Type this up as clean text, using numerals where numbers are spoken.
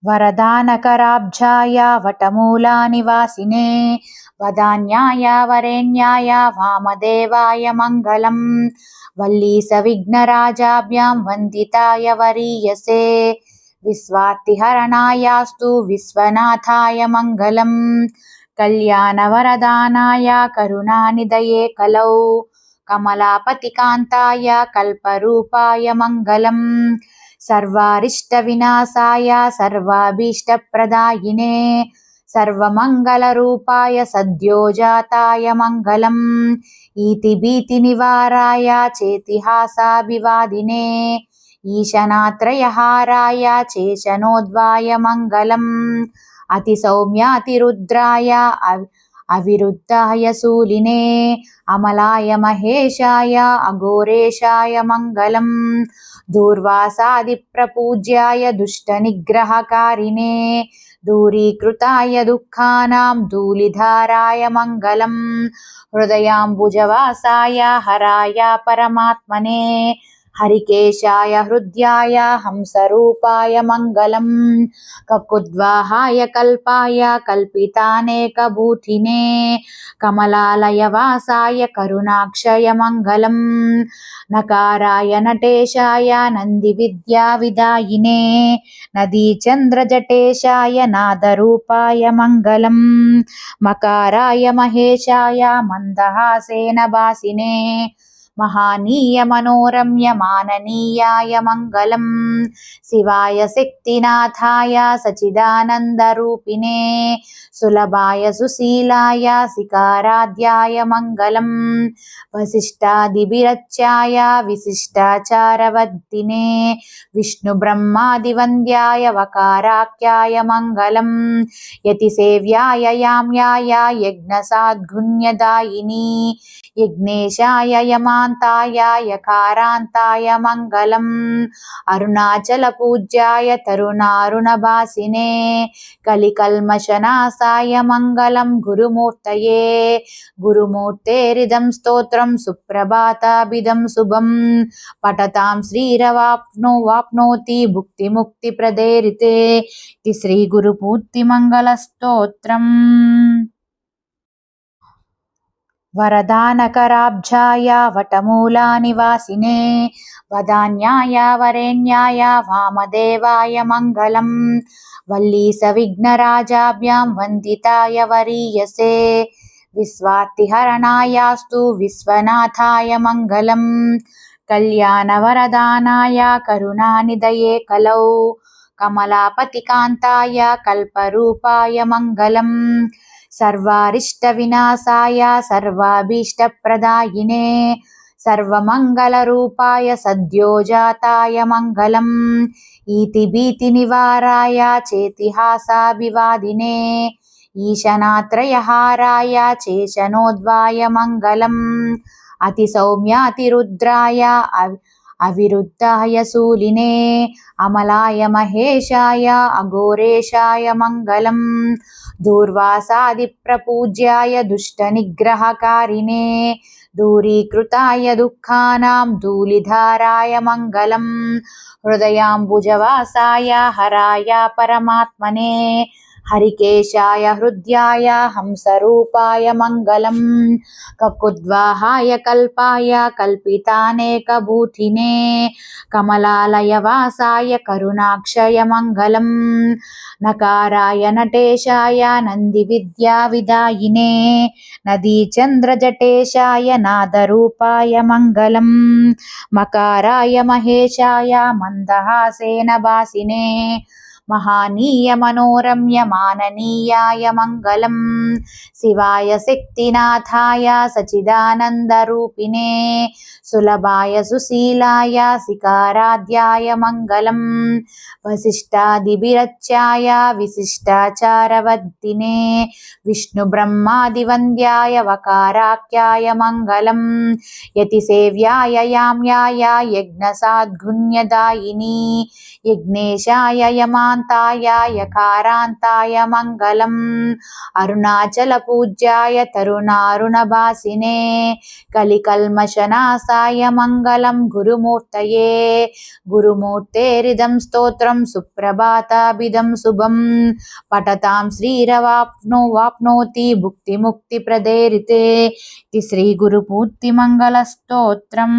वरदानकराब्जाय वटमूलानिवासिने वदान्याय वरेण्याय वामदेवाय मङ्गलम्। वल्लीसविघ्नराजाभ्यां वन्दिताय वरीयसे विश्वार्तिहरणायास्तु विश्वनाथाय मङ्गलम्। कल्याणवरदानाय करुणानिधये कलौ कमलापतिकान्ताय कल्परूपाय मङ्गलम्। सर्वारिष्टविनाशाय सर्वाभीष्टप्रदायिने सर्वमङ्गलरूपाय सद्योजाताय मङ्गलम्। इतिभीतिनिवाराय चेतिहासाभिवादिने ईशनात्रयहाराय चेशनोद्वाय मङ्गलम्। अतिसौम्यातिरुद्राय अविरुद्धाय शूलिने अमलाय महेशाय अघोरेशाय मङ्गलम्। दूर्वासादिप्रपूज्याय दुष्टनिग्रहकारिणे दूरीकृताय दुःखानां धूलिधाराय मङ्गलम्। हृदयाम्बुजवासाय हराय परमात्मने हरिकेशाय हृद्याय हंसरूपाय मङ्गलम्। ककुद्वाहाय कल्पाय कल्पितानेकभूतिने कमलालयवासाय करुणाक्षय मङ्गलम्। नकाराय नटेशाय नन्दिविद्याविदायिने नदीचन्द्रजटेशाय नादरूपाय मङ्गलम्। मकाराय महेशाय मन्दहासेन भासिने महानीय मनोरम्य माननीयाय मङ्गलम्। शिवाय शक्तिनाथाय सच्चिदानन्दरूपिणे सुलभाय सुशीलाय सिकाराध्याय मङ्गलम्। वसिष्ठादिभिरच्याय विशिष्टाचारवर्तिने विष्णुब्रह्मादिवन्द्याय वकाराख्याय मङ्गलम्। यतिसेव्याय याम्याय यज्ञसाद्गुण्यदायिनी यज्ञेशाय यमान्ताय यकारान्ताय मङ्गलम्। अरुणाचलपूज्याय तरुणारुणभासिने कलिकल्मषनाशाय मङ्गलम्। गुरुमूर्तये गुरुमूर्तेरिदं स्तोत्रं सुप्रभाताभिदं शुभम् पठतां श्रीरवाप्नोति भुक्तिमुक्तिप्रदेरिते इति श्रीगुरुमूर्तिमङ्गलस्तोत्रम्। वरदानकराब्जाय वटमूलानिवासिने वदान्याय वरेण्याय वामदेवाय मङ्गलम्। वल्लीसविघ्नराजाभ्यां वन्दिताय वरीयसे विश्वार्तिहरणायास्तु विश्वनाथाय मङ्गलम्। कल्याणवरदानाय करुणानिधये कलौ कमलापतिकान्ताय कल्परूपाय मङ्गलम्। सर्वारिष्टविनाशाय सर्वाभीष्टप्रदायिने सर्वमङ्गलरूपाय सद्योजाताय मङ्गलम्। इतिभीतिनिवाराय चेतिहासाभिवादिने ईशनात्रयहाराय चेशनोद्वाय मङ्गलम्। अतिसौम्यातिरुद्राय अविरुद्धाय शूलिने अमलाय महेशाय अघोरेशाय मङ्गलम्। दूर्वासादिप्रपूज्याय दुष्टनिग्रहकारिणे दूरीकृताय दुःखानां धूलिधाराय मङ्गलम्। हृदयाम्बुजवासाय हराय परमात्मने हरिकेशाय हृद्याय हंसरूपाय मङ्गलम्। ककुद्वाहाय कल्पाय कल्पितानेकभूतिने कमलालयवासाय करुणाक्षय मङ्गलम्। नकाराय नटेशाय नन्दिविद्याविदायिने नदीचन्द्रजटेशाय नादरूपाय मङ्गलम्। मकाराय महेशाय मन्दहासेन भासिने महानीय मनोरम्य माननीयाय मङ्गलम्। शिवाय शक्तिनाथाय सच्चिदानन्दरूपिणे सुलभाय सुशीलाय सिकाराध्याय मङ्गलम्। वसिष्ठादिभिरच्याय विशिष्टाचारवर्तिने विष्णुब्रह्मादिवन्द्याय वकाराख्याय मङ्गलम्। यतिसेव्याय याम्याय यज्ञसाद्गुण्यदायिनी यज्ञेशाय यमा ఉమాకాంతాయ యకారాంతాయ మంగళం అరుణాచల పూజ్యాయ తరుణారుణభాసినే కలికల్మషనాశాయ మంగళం గురుమూర్తయే గురుమూర్తేరిదం స్తోత్రం సుప్రభాతాభిదం శుభం పఠతాం శ్రీరవాప్నోతి భుక్తిముక్తిప్రదే రితే శ్రీ గురుమూర్తి మంగళ స్తోత్రం.